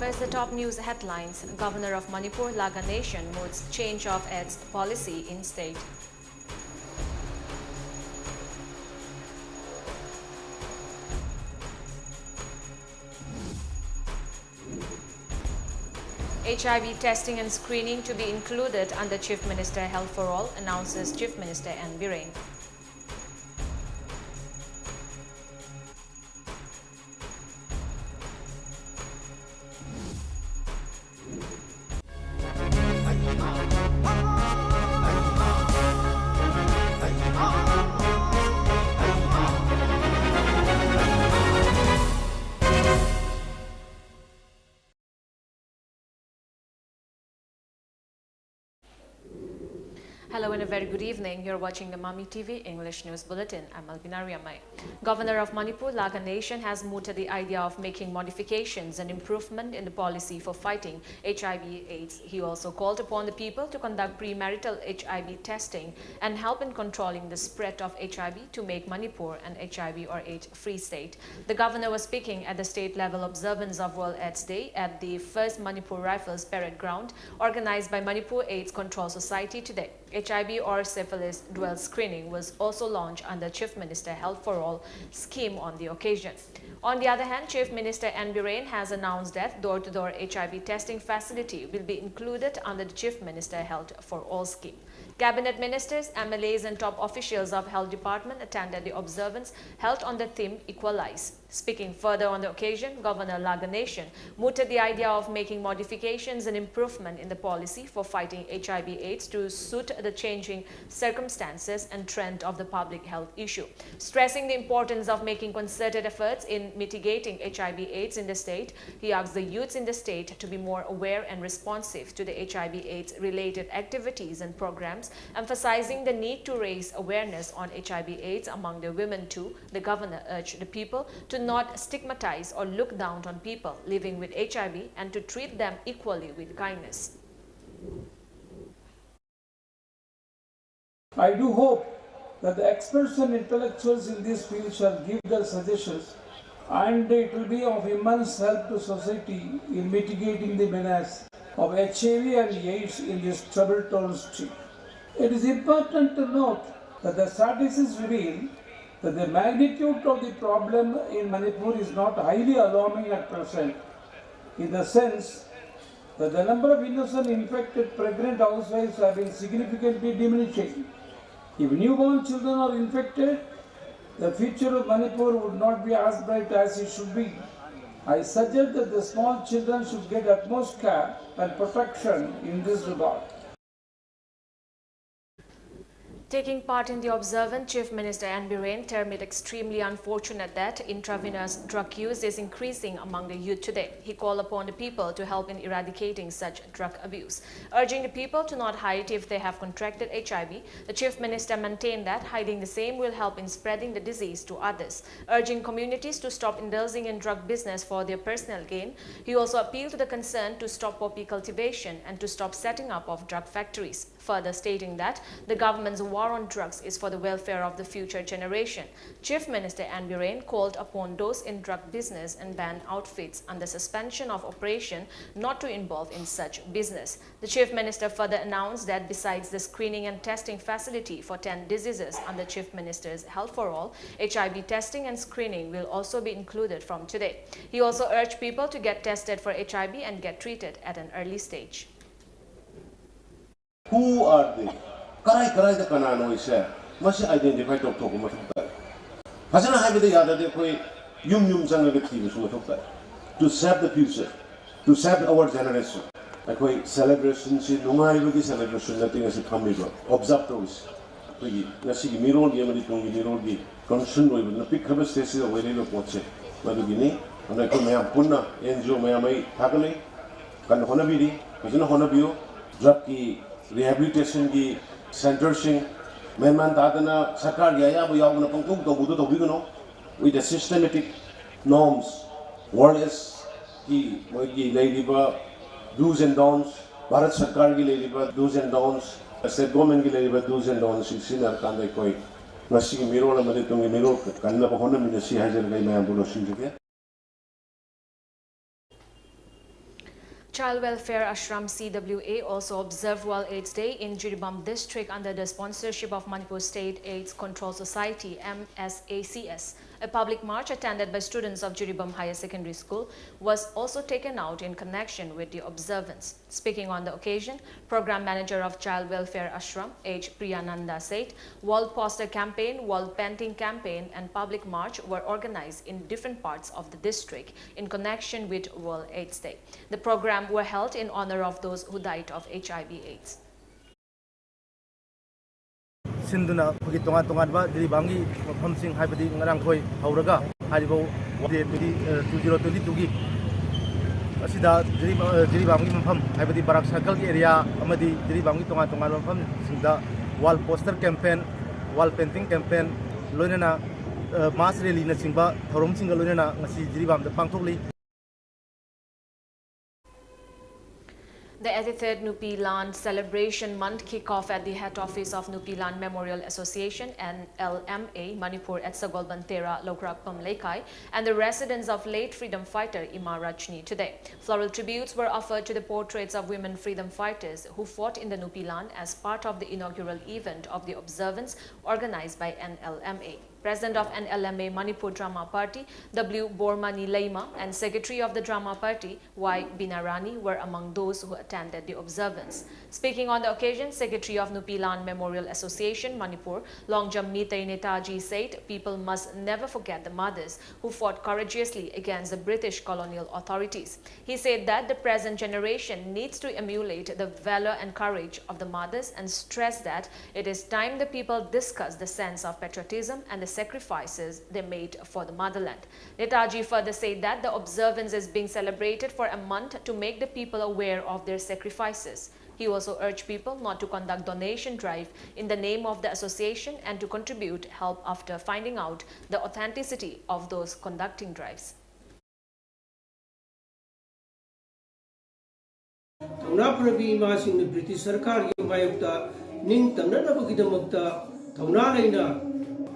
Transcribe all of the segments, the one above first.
First, the top news headlines. Governor of Manipur, Nation, moods change of its policy in state. HIV testing and screening to be included under Chief Minister Health for All, announces Chief Minister N. Biren. Hello and a very good evening. You're watching the Mami TV English News Bulletin. I'm ALBINA. Governor of Manipur, Nation, has mooted the idea of making modifications and improvement in the policy for fighting HIV/AIDS. He also called upon the people to conduct premarital HIV testing and help in controlling the spread of HIV to make Manipur an HIV or AIDS-free state. The governor was speaking at the state-level observance of World AIDS Day at the first Manipur Rifles Parade Ground organized by Manipur AIDS Control Society today. HIV or syphilis dual screening was also launched under Chief Minister Health for All scheme on the occasion. On the other hand, Chief Minister N. Biren has announced that door-to-door HIV testing facility will be included under the Chief Minister Health for All scheme. Cabinet ministers, MLAs and top officials of Health Department attended the observance held on the theme Equalize. Speaking further on the occasion, Governor Nation mooted the idea of making modifications and improvement in the policy for fighting HIV/AIDS to suit the changing circumstances and trend of the public health issue. Stressing the importance of making concerted efforts in mitigating HIV/AIDS in the state, he asked the youths in the state to be more aware and responsive to the HIV/AIDS related activities and programs, emphasizing the need to raise awareness on HIV/AIDS among the women too. The governor urged the people to not stigmatize or look down on people living with HIV and to treat them equally with kindness. I do hope that the experts and intellectuals in this field shall give their suggestions, and it will be of immense help to society in mitigating the menace of HIV and AIDS in this trouble-torn state. It is important to note that the statistics reveal that the magnitude of the problem in Manipur is not highly alarming at present, in the sense that the number of innocent infected pregnant housewives have been significantly diminishing. If newborn children are infected, the future of Manipur would not be as bright as it should be. I suggest that the small children should get utmost care and protection in this regard. Taking part in the observance, Chief Minister N. Biren termed it extremely unfortunate that intravenous drug use is increasing among the youth today. He called upon the people to help in eradicating such drug abuse. Urging the people to not hide if they have contracted HIV, the Chief Minister maintained that hiding the same will help in spreading the disease to others. Urging communities to stop indulging in drug business for their personal gain, he also appealed to the concerned to stop poppy cultivation and to stop setting up of drug factories. Further stating that the government's war on drugs is for the welfare of the future generation. Chief Minister N. Biren called upon those in drug business and banned outfits under suspension of operation not to involve in such business. The Chief Minister further announced that besides the screening and testing facility for 10 diseases under Chief Minister's Health for All, HIV testing and screening will also be included from today. He also urged people to get tested for HIV and get treated at an early stage. Who are they? Karai the Kanano is must identify to Tokumata. Hasn't I have the other day Yum to save the future, to save our generation. Like celebrations in Nungai celebration, nothing as a comedy. Observe those. Nasi Miro, Yamadi, concern with the pick up stations of where you watch it. Madugini, and I come Puna, Enjo Mayamai, Hakane, Kan Honabidi, was in a Honabio, drug rehabilitation की centers हैं मेहमान दादना सरकार या वो यावना पंक्तुक तो बुद्धो तो बिगनो with the systematic norms whereas की वो की लेडीबा do's and don'ts भारत सरकार की लेडीबा do's and don'ts state government की लेडीबा do's and don'ts इसी नर कांडे कोई नसी की मिरो ना मदे तुंगी मिरो कांडा पहुँचना मिले सी हाजर गई मैं बुलो सी जगह Child Welfare Ashram CWA also observed World AIDS Day in Jiribam district under the sponsorship of Manipur State AIDS Control Society MSACS. A public march attended by students of Jiribam Higher Secondary School was also taken out in connection with the observance. Speaking on the occasion, Program Manager of Child Welfare Ashram H. Priyananda said, World Poster Campaign, World Painting Campaign and Public March were organized in different parts of the district in connection with World AIDS Day. The program were held in honor of those who died of HIV/AIDS. Sinduna pagi tongan ba diri bangi famsing haibadi ngarang khoi hauraga haribo 2022 gi asida diri bangi mafam haibadi barak circle gi area amadi diri bangi tongan mafam singda wall poster campaign wall painting campaign loinana mass rally na singba thorom singa loinana ngasi diri bam da pangthokli. The 83rd Nupi Land Celebration Month kick-off at the head office of Nupi Land Memorial Association and LMA Manipur at Sagolbantera, Lokrakpam Lekai, and the residence of late freedom fighter Ima Rajni today. Floral tributes were offered to the portraits of women freedom fighters who fought in the Nupi Land as part of the inaugural event of the observance organized by NLMA. President of NLMA Manipur Drama Party, W. Bormani Leima, and Secretary of the Drama Party, Y. Binarani, were among those who attended the observance. Speaking on the occasion, Secretary of Nupi Land Memorial Association, Manipur, Longjam Mitei Netaji said, people must never forget the mothers who fought courageously against the British colonial authorities. He said that the present generation needs to emulate the valor and courage of the mothers and stressed that it is time the people discuss the sense of patriotism and the sacrifices they made for the motherland. Netaji further said that the observance is being celebrated for a month to make the people aware of their sacrifices. He also urged people not to conduct donation drive in the name of the association and to contribute help after finding out the authenticity of those conducting drives. British Sarkar mayukta ning tamna bagidamukta thauna laina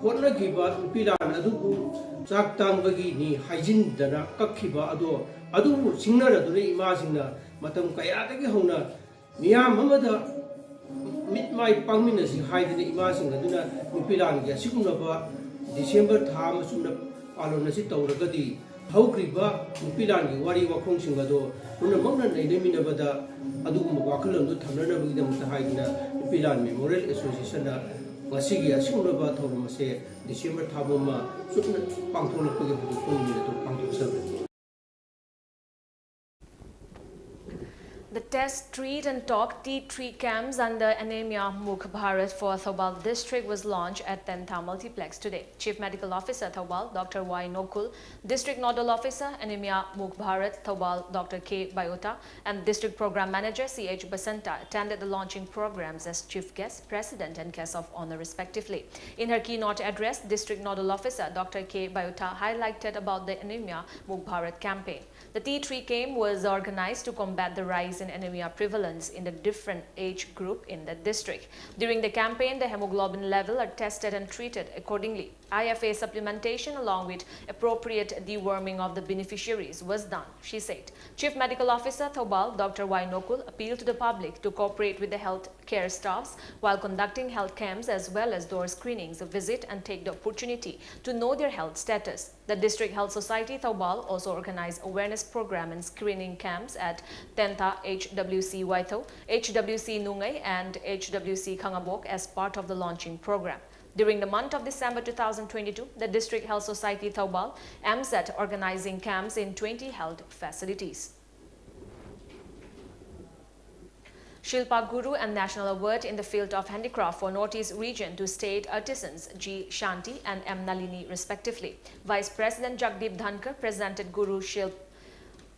hotna giba pilan adubu chak tangbagi ni hygiene dana kakhiba adu singnara dure ima singna matam kaya dagi hona miyam amada mitmai pangmina si haidini ima singna duna pilan ya sikunaba December tha masuna palona si tawragadi hawkriba pilan gi wari wakhong singado una mangna naidemina bada adugum wakhalam du thamna bagidam ta haidina pilan Memorial Association na Masigi asimulaba thawmase December thaboma sutna pangtholakpagi hudukuni to pangthoksabe. The Test, Treat and Talk T3 camps under Anemia Mukh Bharat for Thobal district was launched at Tentha Multiplex today. Chief Medical Officer Thobal, Dr. Y. Nokul, District Nodal Officer Anemia Mukh Bharat Thobal, Dr. K. Bayota, and District Program Manager C.H. Basanta attended the launching programs as Chief Guest, President and Guest of Honor respectively. In her keynote address, District Nodal Officer Dr. K. Bayota highlighted about the Anemia Mukh Bharat campaign. The T3 camp was organized to combat the rise in anemia prevalence in the different age group in the district. During the campaign, the hemoglobin level are tested and treated accordingly. IFA supplementation along with appropriate deworming of the beneficiaries was done, she said. Chief Medical Officer Thobal, Dr. Y. Nokul, appealed to the public to cooperate with the health care staffs while conducting health camps as well as door screenings, visit and take the opportunity to know their health status. The District Health Society Thobal also organized awareness program and screening camps at Tentha HWC Waitho, HWC Nungay and HWC Khangabok as part of the launching program. During the month of December 2022, the District Health Society Thobal AMSAT organizing camps in 20 health facilities. Shilpa Guru and National Award in the field of handicraft for Northeast region to state artisans G. Shanti and M. Nalini respectively. Vice President Jagdeep Dhankar presented Guru Shilpa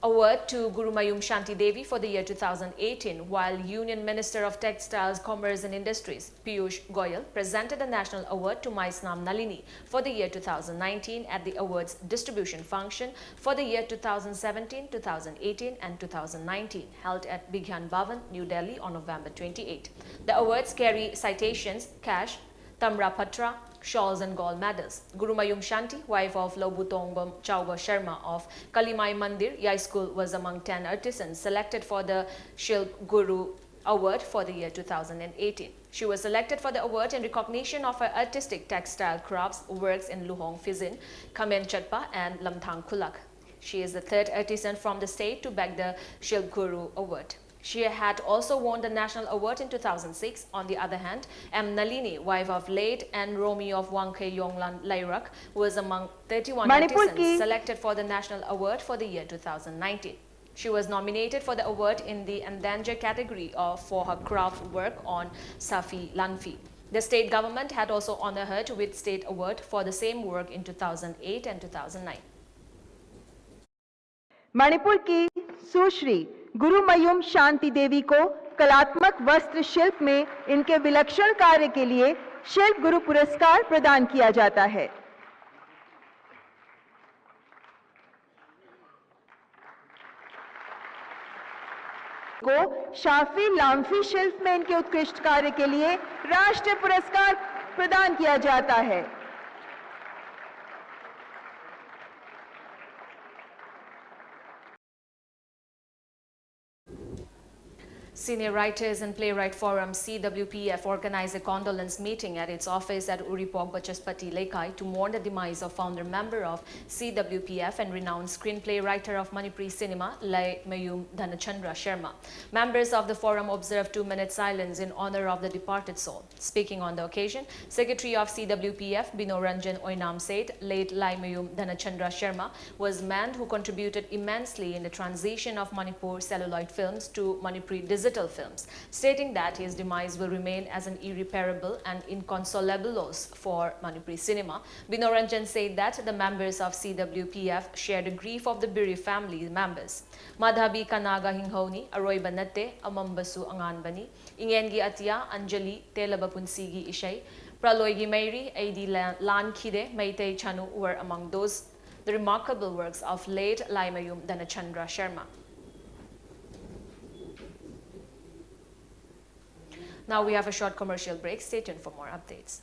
Award to Guru Mayum Shanti Devi for the year 2018, while Union Minister of Textiles, Commerce and Industries Piyush Goyal presented the National Award to Maisnam Nalini for the year 2019 at the awards distribution function for the year 2017, 2018 and 2019 held at Bigyan Bhavan, New Delhi on November 28. The awards carry citations, cash, Tamra Patra, shawls and gold medals. Guru Mayum Shanti, wife of Lobutong Chauba Sharma of Kalimai Mandir Yai School, was among 10 artisans selected for the Shilp Guru Award for the year 2018. She was selected for the award in recognition of her artistic textile crafts works in Luhong Fizin, Kamen Chatpa and Lamthang Kulak. She is the third artisan from the state to bag the Shilp Guru Award. She had also won the national award in 2006. On the other hand, M. Nalini, wife of late and Romi of Wangke Yonglan Lairak, was among 31 artisans selected for the national award for the year 2019. She was nominated for the award in the endangered category for her craft work on Safi Lanfi. The state government had also honored her with state award for the same work in 2008 and 2009. Manipur की सुश्री गुरु मयूम शांति देवी को कलात्मक वस्त्र शिल्प में इनके विलक्षण कार्य के लिए शिल्प गुरु पुरस्कार प्रदान किया जाता है। को शाफी लाम्फी शिल्प में इनके उत्कृष्ट कार्य के लिए राष्ट्रीय पुरस्कार प्रदान किया जाता है। Senior Writers and Playwright Forum CWPF organized a condolence meeting at its office at Uripok Bachaspati Lekai to mourn the demise of founder member of CWPF and renowned screenplay writer of Manipuri cinema, Lai Mayum Dhanachandra Sharma. Members of the forum observed 2-minute silence in honor of the departed soul. Speaking on the occasion, Secretary of CWPF Binoranjan Oinam said late Lai Mayum Dhanachandra Sharma was a man who contributed immensely in the transition of Manipur celluloid films to Manipuri digital films, stating that his demise will remain as an irreparable and inconsolable loss for Manipuri cinema. Binoranjan said that the members of CWPF share the grief of the bereaved family members. Madhabi Kanaga Hinghoni, Aroy Banate, Amambasu Anganbani, Ingengi Atia, Anjali, Telaba Punsigi Ishay, Praloygi Mairi, Adi Lan Kide, Meitei Chanu were among those the remarkable works of late Lai Mayum Dhanachandra Sharma. Now we have a short commercial break. Stay tuned for more updates.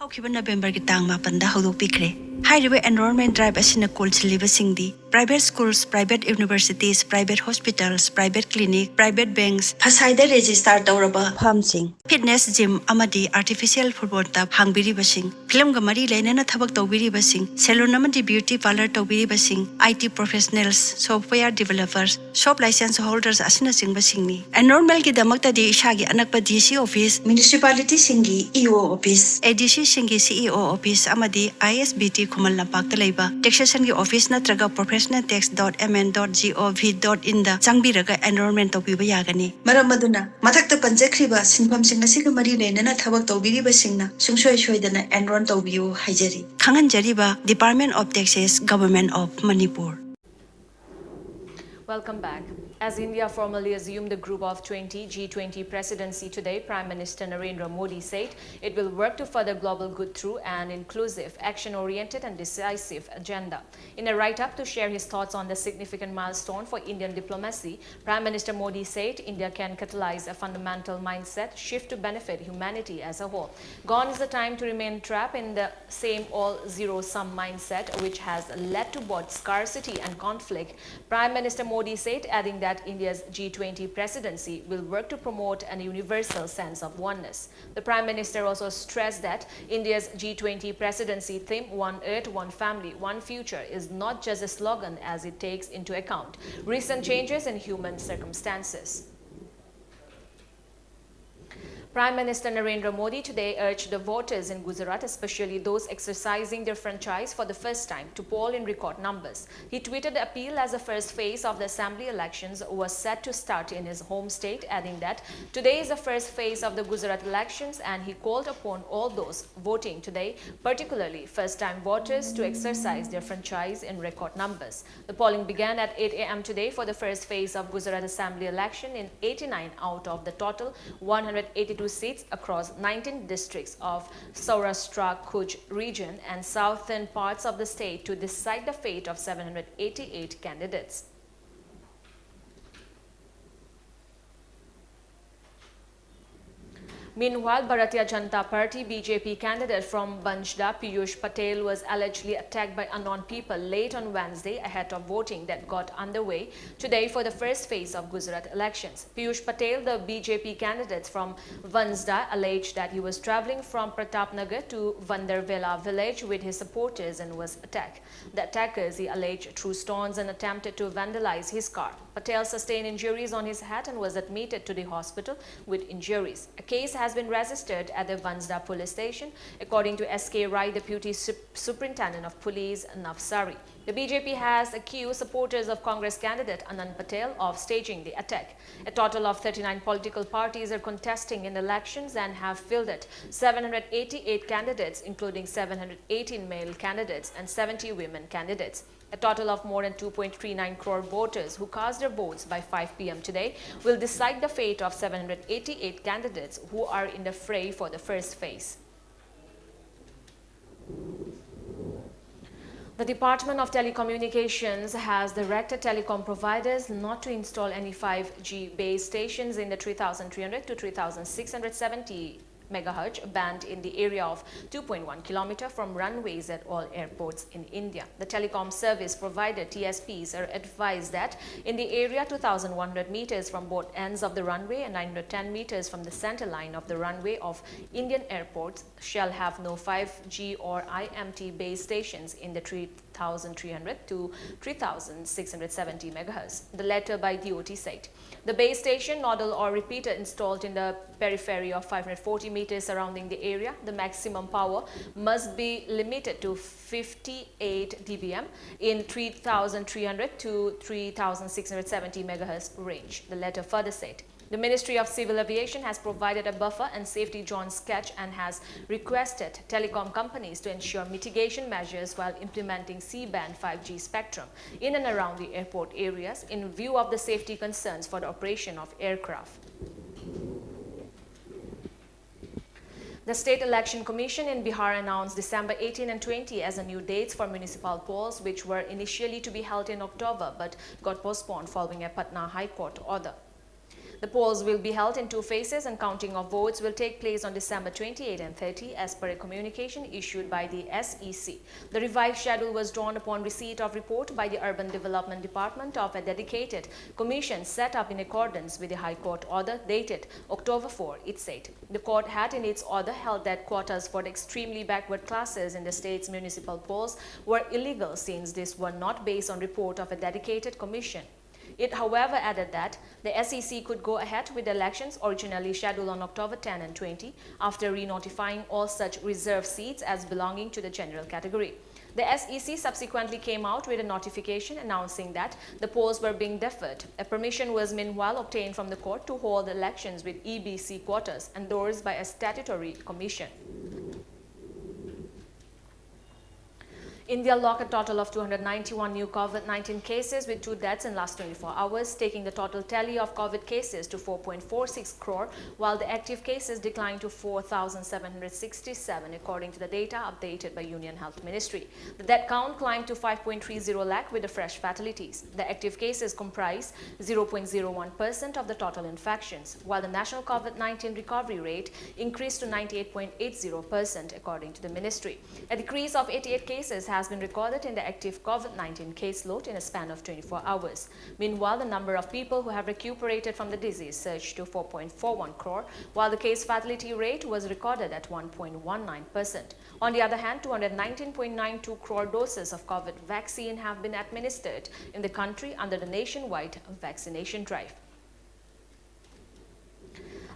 November ki tang mapanda hodok pikre. Highway enrollment drive asina kulchiliba singdi. Private schools, private universities, private hospitals, private clinic, private banks. Phasaida register tauraba phamsing. Fitness gym amadi artificial football tab hangbiri basing. Film gamari lainana thabak tawbiri basing. Salon amadi beauty parlor tawbiri basing. IT professionals, software developers, shop license holders asina sing basingni. Enrollment ki damakta di ishagi anakpa DC office, municipality singi EO office, ADC singi CEO office amadi ISBT Kumal Lampak Talaiba. Taxation ki office natraga professionaltax.mn.gov.in da changbiraga enrollment tawbiba yagani. Maram aduna mathakta panjakriba sinpham sing asiga mari lenana thabak tawbiriba singna sungsoi soidana enroll tawbiu haijari. Khanganjariba Department of Taxes, Government of Manipur. Welcome back. As India formally assumed the Group of 20 G20 presidency today, Prime Minister Narendra Modi said it will work to further global good through an inclusive, action-oriented and decisive agenda. In a write-up to share his thoughts on the significant milestone for Indian diplomacy, Prime Minister Modi said India can catalyze a fundamental mindset shift to benefit humanity as a whole. Gone is the time to remain trapped in the same all-zero-sum mindset which has led to both scarcity and conflict. Prime Minister Modi said, adding that India's G20 presidency will work to promote a universal sense of oneness. The Prime Minister also stressed that India's G20 presidency theme, One Earth, One Family, One Future, is not just a slogan as it takes into account recent changes in human circumstances. Prime Minister Narendra Modi today urged the voters in Gujarat, especially those exercising their franchise for the first time, to poll in record numbers. He tweeted the appeal as the first phase of the assembly elections was set to start in his home state, adding that today is the first phase of the Gujarat elections and he called upon all those voting today, particularly first-time voters, to exercise their franchise in record numbers. The polling began at 8 a.m. today for the first phase of Gujarat assembly election in 89 out of the total 182 seats across 19 districts of Saurashtra Kuch region and southern parts of the state to decide the fate of 788 candidates. Meanwhile, Bharatiya Janata Party BJP candidate from Banjda, Piyush Patel, was allegedly attacked by unknown people late on Wednesday ahead of voting that got underway today for the first phase of Gujarat elections. Piyush Patel, the BJP candidate from Banjda, alleged that he was travelling from Pratapnagar to Vandarvela village with his supporters and was attacked. The attackers, he alleged, threw stones and attempted to vandalize his car. Patel sustained injuries on his head and was admitted to the hospital with injuries. A case has been registered at the Banjda police station, according to S.K. Rai, Deputy Superintendent of Police, Navsari. The BJP has accused supporters of Congress candidate Anand Patel of staging the attack. A total of 39 political parties are contesting in elections and have fielded 788 candidates, including 718 male candidates and 70 women candidates. A total of more than 2.39 crore voters who cast their votes by 5 p.m. today will decide the fate of 788 candidates who are in the fray for the first phase. The Department of Telecommunications has directed telecom providers not to install any 5G base stations in the 3,300 to 3,670 MHz band in the area of 2.1 km from runways at all airports in India. The telecom service provider TSPs are advised that in the area 2,100 meters from both ends of the runway and 910 meters from the center line of the runway of Indian airports shall have no 5G or IMT base stations in the 3,300 to 3,670 MHz. The letter by DOT said. The base station, nodal or repeater installed in the periphery of 540 meters surrounding the area, the maximum power must be limited to 58 dBm in 3,300 to 3,670 MHz range. The letter further said. The Ministry of Civil Aviation has provided a buffer and safety zone sketch and has requested telecom companies to ensure mitigation measures while implementing C-band 5G spectrum in and around the airport areas in view of the safety concerns for the operation of aircraft. The State Election Commission in Bihar announced December 18 and 20 as the new dates for municipal polls, which were initially to be held in October but got postponed following a Patna High Court order. The polls will be held in 2 phases and counting of votes will take place on December 28 and 30 as per a communication issued by the SEC. The revised schedule was drawn upon receipt of report by the Urban Development Department of a dedicated commission set up in accordance with the High Court order dated October 4, it said. The court had in its order held that quotas for the extremely backward classes in the state's municipal polls were illegal since these were not based on report of a dedicated commission. It, however, added that the SEC could go ahead with elections originally scheduled on October 10 and 20 after re-notifying all such reserved seats as belonging to the general category. The SEC subsequently came out with a notification announcing that the polls were being deferred. A permission was meanwhile obtained from the court to hold elections with EBC quotas endorsed by a statutory commission. India logged a total of 291 new COVID-19 cases with 2 deaths in last 24 hours, taking the total tally of COVID cases to 4.46 crore, while the active cases declined to 4,767, according to the data updated by Union Health Ministry. The death count climbed to 5.30 lakh with the fresh fatalities. The active cases comprise 0.01% of the total infections, while the national COVID-19 recovery rate increased to 98.80%, according to the ministry. A decrease of 88 cases has been recorded in the active COVID-19 caseload in a span of 24 hours. Meanwhile, the number of people who have recuperated from the disease surged to 4.41 crore, while the case fatality rate was recorded at 1.19%. On the other hand, 219.92 crore doses of COVID vaccine have been administered in the country under the nationwide vaccination drive.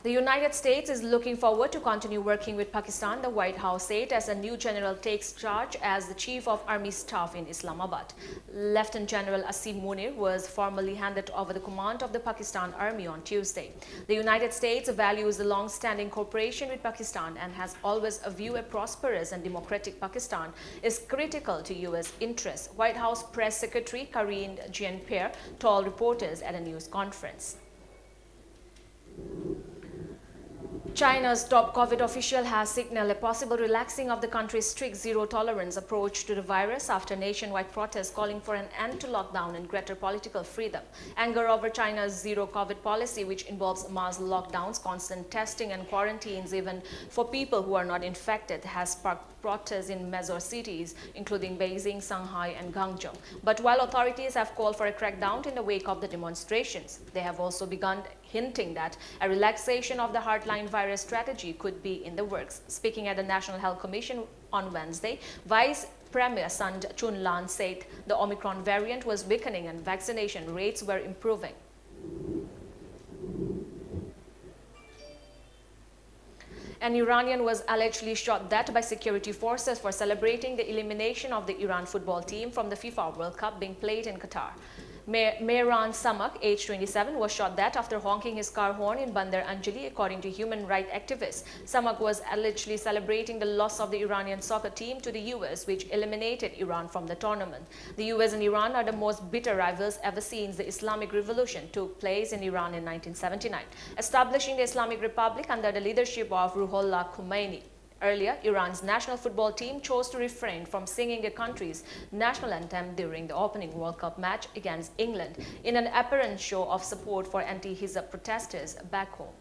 The United States is looking forward to continue working with Pakistan, the White House said, as a new general takes charge as the Chief of Army Staff in Islamabad. Lieutenant General Asim Munir was formally handed over the command of the Pakistan Army on Tuesday. The United States values the long-standing cooperation with Pakistan and has always a view a prosperous and democratic Pakistan is critical to U.S. interests, White House Press Secretary Karine Jean-Pierre told reporters at a news conference. China's top COVID official has signaled a possible relaxing of the country's strict zero-tolerance approach to the virus after nationwide protests calling for an end to lockdown and greater political freedom. Anger over China's zero-COVID policy, which involves mass lockdowns, constant testing and quarantines even for people who are not infected, has sparked protests in major cities, including Beijing, Shanghai and Guangzhou. But while authorities have called for a crackdown in the wake of the demonstrations, they have also begun hinting that a relaxation of the hardline virus strategy could be in the works. Speaking at the National Health Commission on Wednesday, Vice Premier Sun Chunlan said the Omicron variant was weakening and vaccination rates were improving. An Iranian was allegedly shot dead by security forces for celebrating the elimination of the Iran football team from the FIFA World Cup being played in Qatar. Mehran Samak, age 27, was shot dead after honking his car horn in Bandar Anjali, according to human rights activists. Samak was allegedly celebrating the loss of the Iranian soccer team to the US, which eliminated Iran from the tournament. The US and Iran are the most bitter rivals ever since the Islamic Revolution took place in Iran in 1979, establishing the Islamic Republic under the leadership of Ruhollah Khomeini. Earlier, Iran's national football team chose to refrain from singing the country's national anthem during the opening World Cup match against England in an apparent show of support for anti-hijab protesters back home.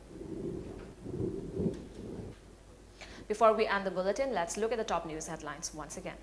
Before we end the bulletin, let's look at the top news headlines once again.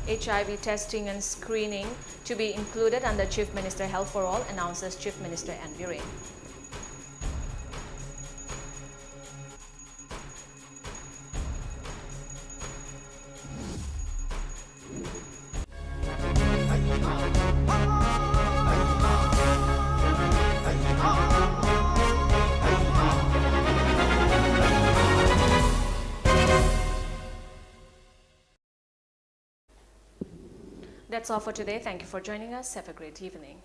HIV testing and screening to be included under Chief Minister Health for All, announces Chief Minister N. Biren. That's all for today. Thank you for joining us. Have a great evening.